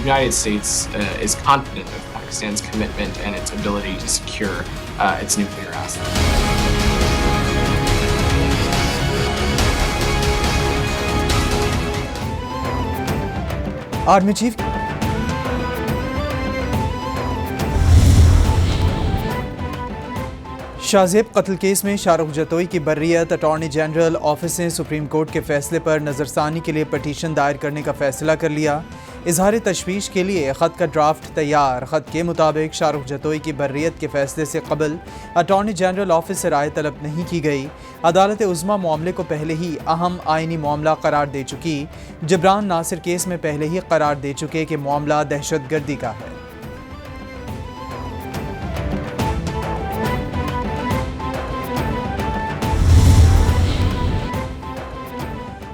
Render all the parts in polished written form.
the United States is confident of Pakistan's commitment and its ability to secure its nuclear assets. Army chief Shahzeb कत्ल case में शाहरुख जतोई की बर्रियत attorney general office ने supreme court के फैसले पर नज़रसानी के लिए पटिशन दायर करने का फैसला कर लिया। इजहार तशवीश के लिए ख़त का ड्राफ्ट तैयार। ख़त के मुताबिक शाहरुख जतोई की बर्रियत के फैसले से कबल अटॉर्नी जनरल ऑफिस से राय तलब नहीं की गई। अदालत उज़्मा मामले को पहले ही अहम आइनी मामला करार दे चुकी। जबरान नासिर केस में पहले ही करार दे चुके कि मामला दहशतगर्दी का है।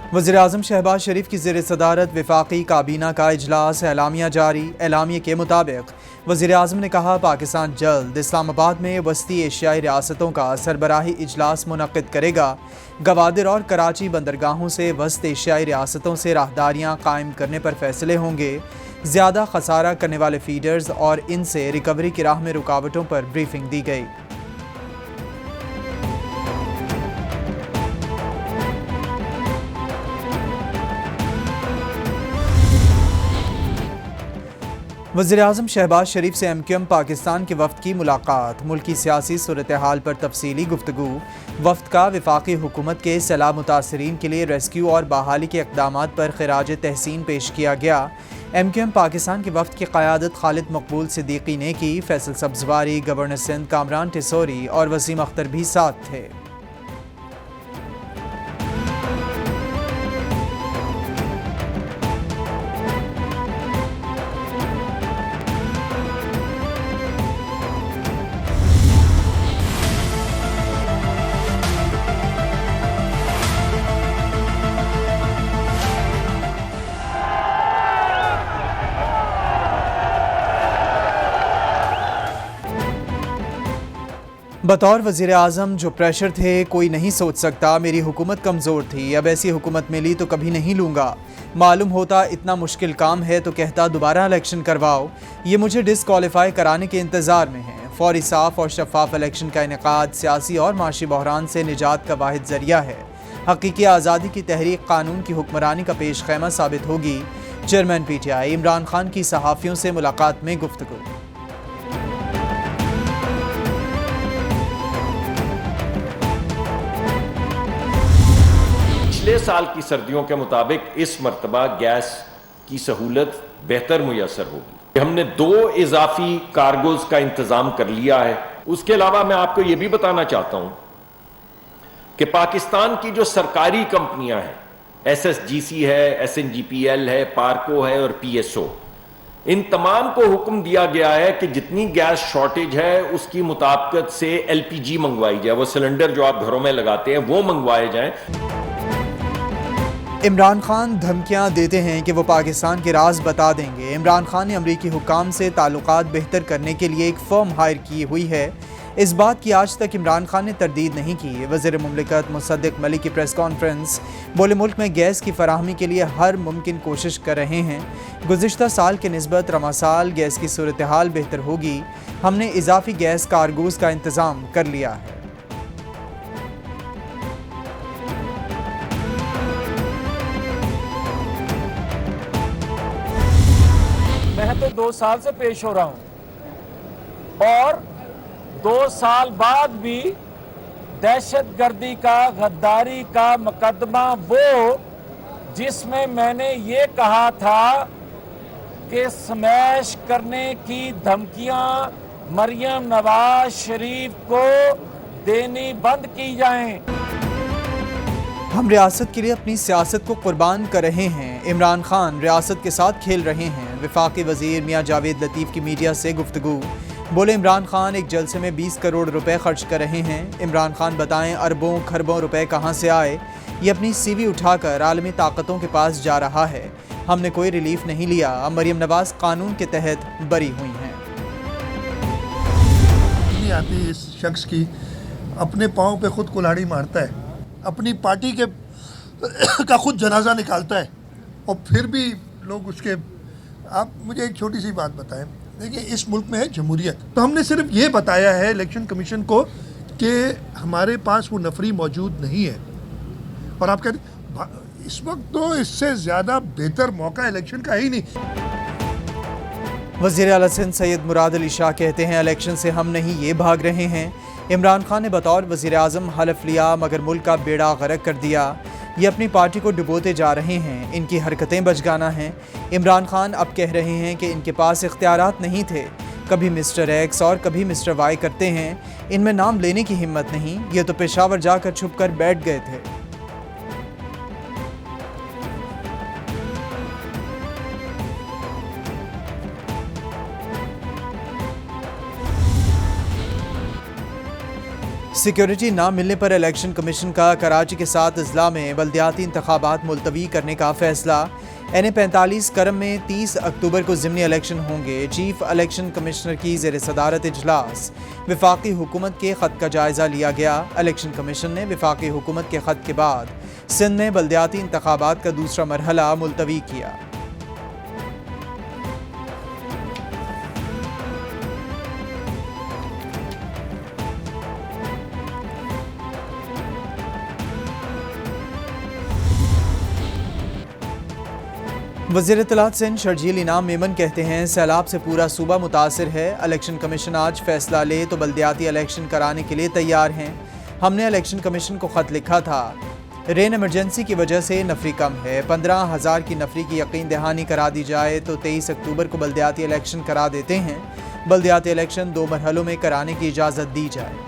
वज़ीर-ए-आज़म शहबाज शरीफ की ज़ेर सदारत वफाकी काबीना का इजलास, एलामिया जारी। एलामिया के मुताबिक वज़ीर-ए-आज़म ने कहा, पाकिस्तान जल्द इस्लामाबाद में वस्ती एशियाई रियासतों का सरबराही इजलास मुनक़्क़िद करेगा। गवादर और कराची बंदरगाहों से वस्त एशियाई रियासतों से राहदारियाँ कायम करने पर फैसले होंगे। ज़्यादा खसारा करने वाले फीडर्स और इनसे रिकवरी की राह में रुकावटों पर ब्रीफिंग दी गई। वज़ीर-ए-आज़म शहबाज शरीफ से MQM पाकिस्तान के वफ़द की मुलाकात। मुल्की सियासी सूरत हाल पर तफसीली गुफ्तगू। वफ़द का वफाकी हुकूमत के सैलाब मुतासरीन के लिए रेस्क्यू और बहाली के इक़दामात पर खिराज तहसीन पेश किया गया। MQM पाकिस्तान के वफ़द की क़यादत खालिद मकबूल सिद्दीकी ने की। फैसल सब्ज़वारी, गवर्नर सिंध कामरान टिसोरी और वसीम अख्तर भी साथ थे। बतौर वज़ीर आज़म जो प्रेशर थे कोई नहीं सोच सकता। मेरी हुकूमत कमज़ोर थी, अब ऐसी हुकूमत मिली तो कभी नहीं लूँगा। मालूम होता इतना मुश्किल काम है तो कहता दोबारा इलेक्शन करवाओ। ये मुझे डिसक्वालीफाई कराने के इंतज़ार में है। फौरी साफ और शफाफ इलेक्शन का इनेकाद सियासी और माशी बहरान से निजात का वाहिद ज़रिया है। हकीकी आज़ादी की तहरीक कानून की हुक्मरानी का पेश खैमा साबित होगी। चेयरमैन PTI इमरान खान की सहाफ़ियों से मुलाकात में गुफ्तगू। पिछले साल की सर्दियों के मुताबिक इस मरतबा गैस की सहूलत बेहतर मुयसर होगी। हमने 2 इजाफी कार्गोज का इंतजाम कर लिया है। उसके अलावा मैं आपको यह भी बताना चाहता हूं कि पाकिस्तान की जो सरकारी कंपनियां हैं, SSGC है, SNGPL है, पार्को है और PSO, इन तमाम को हुक्म दिया गया है कि जितनी गैस शॉर्टेज है उसकी मुताबिकत से LPG मंगवाई जाए। वो सिलेंडर जो आप घरों में लगाते हैं वो मंगवाए जाएं। इमरान खान धमकियां देते हैं कि वो पाकिस्तान के राज बता देंगे। इमरान खान ने अमरीकी हुक्काम से ताल्लुकात बेहतर करने के लिए एक फर्म हायर की हुई है। इस बात की आज तक इमरान खान ने तरदीद नहीं की। वज़ीर मुमलिकत मुसद्दिक मलिक की प्रेस कॉन्फ्रेंस, बोले मुल्क में गैस की फराहमी के लिए हर मुमकिन कोशिश कर रहे हैं। गुज़िश्ता साल के निस्बत रमा साल गैस की सूरत हाल बेहतर होगी। हमने इजाफी गैस कार्गोज़ का इंतज़ाम कर लिया है। मैं तो 2 साल से पेश हो रहा हूं और 2 साल बाद भी दहशतगर्दी का, गद्दारी का मुकदमा वो जिसमें मैंने ये कहा था कि स्मैश करने की धमकियां मरियम नवाज शरीफ को देनी बंद की जाएं। हम रियासत के लिए अपनी सियासत को कुर्बान कर रहे हैं। इमरान खान रियासत के साथ खेल रहे हैं। वफाकी वजीर मियां जावेद लतीफ़ की मीडिया से गुफ्तगू, बोले इमरान खान एक जलसे में 20 करोड़ रुपए खर्च कर रहे हैं। इमरान खान बताएं अरबों खरबों रुपए कहां से आए। ये अपनी CV उठाकर आलमी ताकतों के पास जा रहा है। हमने कोई रिलीफ नहीं लिया। मरियम नवाज कानून के तहत बरी हुई हैं। आती इस शख्स की अपने पाँव पे खुद कुल्हाड़ी मारता है, अपनी पार्टी के का खुद जनाजा निकालता है और फिर भी लोग उसके आप मुझे एक छोटी सी बात बताएं, देखिए इस मुल्क में है जमहूरियत, तो हमने सिर्फ ये बताया है इलेक्शन कमीशन को कि हमारे पास वो नफरी मौजूद नहीं है, और आप कहते इस वक्त तो इससे ज़्यादा बेहतर मौका इलेक्शन का ही नहीं। वज़ीर आला सिंध सैयद मुराद अली शाह कहते हैं इलेक्शन से हम नहीं ये भाग रहे हैं। इमरान खान ने बतौर वज़ीर आज़म हलफ लिया मगर मुल्क का बेड़ा गर्क कर दिया। ये अपनी पार्टी को डुबोते जा रहे हैं, इनकी हरकतें बचगाना हैं। इमरान खान अब कह रहे हैं कि इनके पास इख्तियारात नहीं थे, कभी मिस्टर एक्स और कभी मिस्टर वाई करते हैं, इनमें नाम लेने की हिम्मत नहीं, ये तो पेशावर जाकर छुप कर बैठ गए थे। सिक्योरिटी ना मिलने पर इलेक्शन कमीशन का कराची के साथ अजला में बल्दियाती इंतखाबात मुलतवी करने का फैसला। NA-45 करम में 30 अक्टूबर को ज़िमनी इलेक्शन होंगे। चीफ इलेक्शन कमिश्नर की ज़ेर सदारत इजलास। वफाकी हुकूमत के ख़त का जायज़ा लिया गया। इलेक्शन कमीशन ने वफाकी हुकूमत के ख़त के बाद सिंध में बल्दियाती इंतखाबात का दूसरा मरहला मुलतवी किया। वज़ीर इत्तलात सिंध शर्जील इनाम मेमन कहते हैं सैलाब से पूरा सूबा मुतासिर है। इलेक्शन कमीशन आज फैसला ले तो बल्दियाती इलेक्शन कराने के लिए तैयार हैं। हमने इलेक्शन कमीशन को ख़त लिखा था, रेन इमरजेंसी की वजह से नफरी कम है। 15,000 की नफरी की यकीन दहानी करा दी जाए तो 23 अक्टूबर को बल्दियाती इलेक्शन करा देते हैं। बल्दियाती इलेक्शन 2 मरहलों में कराने की इजाज़त दी जाए।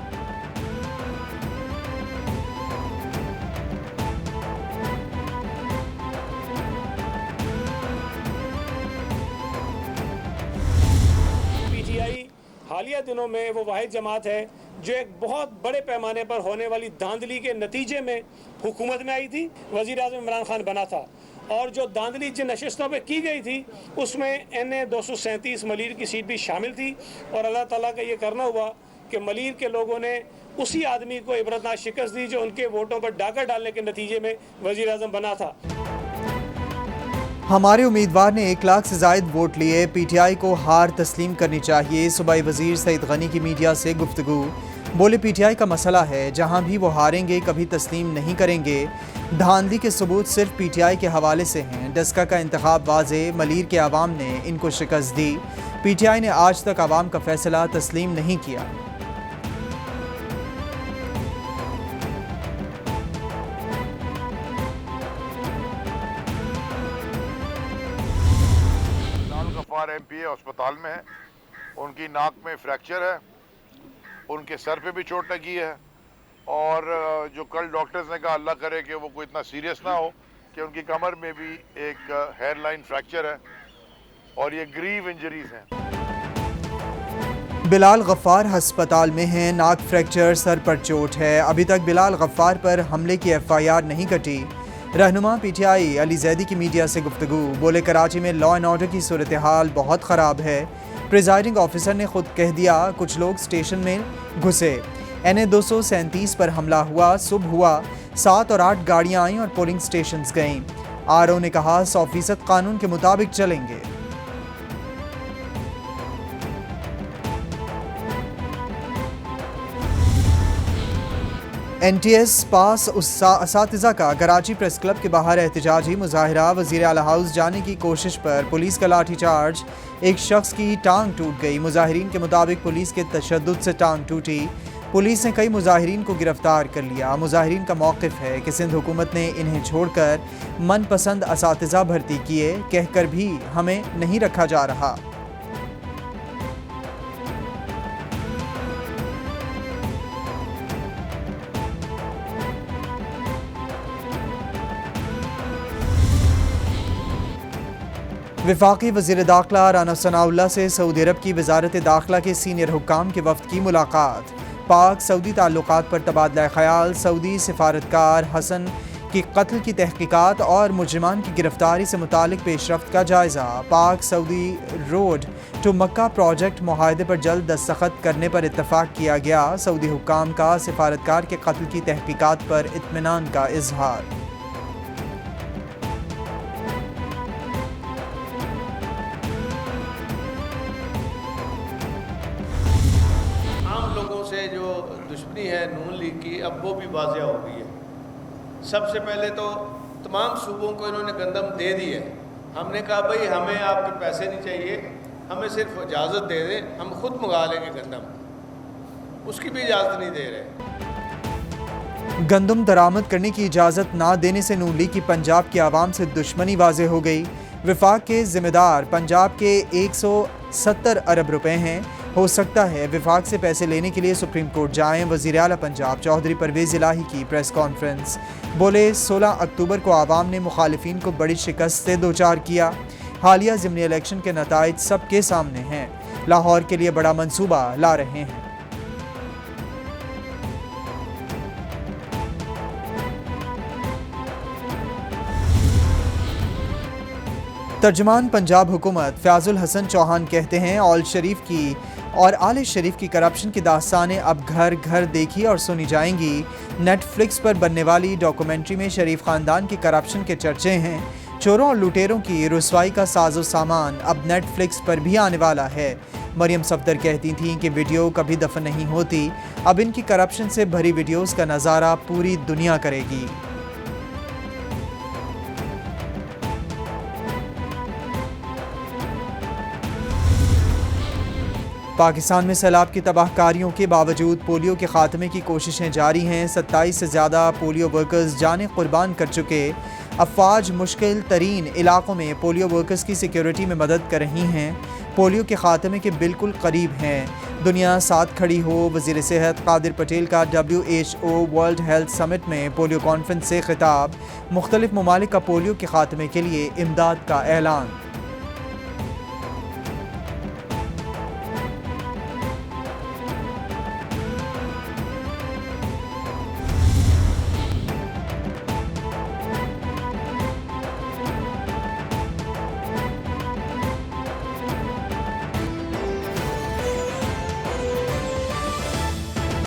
हालिया दिनों में वो वाहिद जमात है जो एक बहुत बड़े पैमाने पर होने वाली धांधली के नतीजे में हुकूमत में आई थी। वज़ीर आज़म इमरान खान बना था और जो धांधली जिन नशिस्तों पे की गई थी उसमें NA-237 मलीर की सीट भी शामिल थी। और अल्लाह ताला का ये करना हुआ कि मलीर के लोगों ने उसी आदमी को इबरतनाक शिकस्त दी जो उनके वोटों पर डाका डालने के नतीजे में वज़ीर आज़म बना था। हमारे उम्मीदवार ने 1 लाख से ज़ायद वोट लिए, PTI को हार तस्लीम करनी चाहिए। सूबाई वज़ीर सईद गनी की मीडिया से गुफ्तगू। बोले PTI का मसला है, जहां भी वो हारेंगे कभी तस्लीम नहीं करेंगे। धांधली के सबूत सिर्फ PTI के हवाले से हैं। डस्का का इंतखाब वाज़े, मलीर के आवाम ने इनको शिकस्त दी। PTI ने आज तक आवाम का फैसला तस्लीम नहीं किया। MP अस्पताल में है, उनकी नाक में फ्रैक्चर है, उनके सर पे भी चोट लगी है और जो कल डॉक्टर्स ने कहा अल्लाह करे कि वो कोई इतना सीरियस ना हो कि उनकी कमर में भी एक हेयरलाइन फ्रैक्चर है और ये ग्रीव इंजरीज हैं। बिलाल गफ्फार अस्पताल में हैं, नाक फ्रैक्चर, सर पर चोट है। अभी तक बिलाल गफ्फार पर हमले की FIR नहीं कटी। रहनुमा PTI अली जैदी की मीडिया से गुफ्तगू। बोले कराची में लॉ एंड ऑर्डर की सूरत हाल बहुत ख़राब है। प्रिजाइडिंग ऑफिसर ने खुद कह दिया कुछ लोग स्टेशन में घुसे। NA-237 पर हमला हुआ, सुबह हुआ, 7 और 8 गाड़ियाँ आईं और पोलिंग स्टेशन गईं। RO ने कहा 100% कानून के मुताबिक चलेंगे। NTS पास असातिज़ा का कराची प्रेस क्लब के बाहर एहतजाजी मुजाहिरा। वज़ीर आला हाउस जाने की कोशिश पर पुलिस का लाठीचार्ज, एक शख्स की टांग टूट गई। मुजाहिरीन के मुताबिक पुलिस के तशद्दुद से टांग टूटी। पुलिस ने कई मुजाहिरीन को गिरफ्तार कर लिया। मुजाहिरीन का मौक़िफ़ है कि सिंध हुकूमत ने इन्हें छोड़कर मनपसंद असातिज़ा भर्ती किए, कहकर भी हमें नहीं रखा जा रहा। वफाकी वज़ीर दाखिला राना सनाउल्लाह से सऊदी अरब की वज़ारत दाखिला के सीनियर हुक्काम के वफ़द की मुलाकात। पाक सऊदी ताल्लुकात पर तबादला ख़याल, सऊदी सिफारतकार हसन की कत्ल की तहकीकात और मुजरिमान की गिरफ्तारी से मुतालिक पेशरफ्त का जायज़ा। Pak Saudi road to Makkah project मुआहदे पर जल्द दस्तखत करने पर इत्तफ़ाक़ किया गया। सऊदी हुक्काम का सिफारतकार के कत्ल की तहकीकात पर इत्मीनान का इजहार। से जो दुश्मनी है नून लीग की, अब वो भी वाज़ेह हो गई है। सबसे पहले तो तमाम सूबों को इन्होंने गंदम दे दी है। हमने कहा भाई हमें आपके पैसे नहीं चाहिए, हमें सिर्फ इजाज़त दे दें, हम खुद मंगा लेंगे गंदम। उसकी भी इजाज़त नहीं दे रहे। गंदम दरामद करने की इजाज़त ना देने से नून लीग की पंजाब की आवाम से दुश्मनी वाज़ेह हो गई। विफाक के ज़िम्मेदार पंजाब के 170 अरब रुपए हैं। हो सकता है विफाक से पैसे लेने के लिए सुप्रीम कोर्ट जाएं। वज़ीर आला पंजाब चौधरी परवेज़ इलाही की प्रेस कॉन्फ्रेंस। बोले 16 अक्टूबर को आवाम ने मुखालिफिन को बड़ी शिकस्त से दो चार किया। हालिया ज़िमनी इलेक्शन के नताइज सबके सामने हैं। लाहौर के लिए बड़ा मंसूबा ला रहे हैं। तर्जमान पंजाब हुकूमत फ़याज़ुल हसन चौहान कहते हैं ऑल शरीफ की और आले शरीफ की करप्शन की दास्तानें अब घर घर देखी और सुनी जाएंगी। नेटफ्लिक्स पर बनने वाली डॉक्यूमेंट्री में शरीफ ख़ानदान की करप्शन के चर्चे हैं। चोरों और लुटेरों की रुसवाई का साजो सामान अब नेटफ्लिक्स पर भी आने वाला है। मरियम सफदर कहती थीं कि वीडियो कभी दफन नहीं होती, अब इनकी करप्शन से भरी वीडियोज़ का नज़ारा पूरी दुनिया करेगी। पाकिस्तान में सैलाब की तबाहकारियों के बावजूद पोलियो के खात्मे की कोशिशें जारी हैं। 27 से ज़्यादा पोलियो वर्कर्स जानें कुर्बान कर चुके। अफवाज मुश्किल तरीन इलाकों में पोलियो वर्कर्स की सिक्योरिटी में मदद कर रही हैं। पोलियो के खात्मे के बिल्कुल करीब हैं। दुनिया साथ खड़ी हो। वज़ीर सेहत कादिर पटेल का WHO वर्ल्ड हेल्थ समिट में पोलियो कॉन्फ्रेंस से खिताब। मुख्तलिफ ममालिक का पोलियो के खात्मे के लिए इमदाद का ऐलान।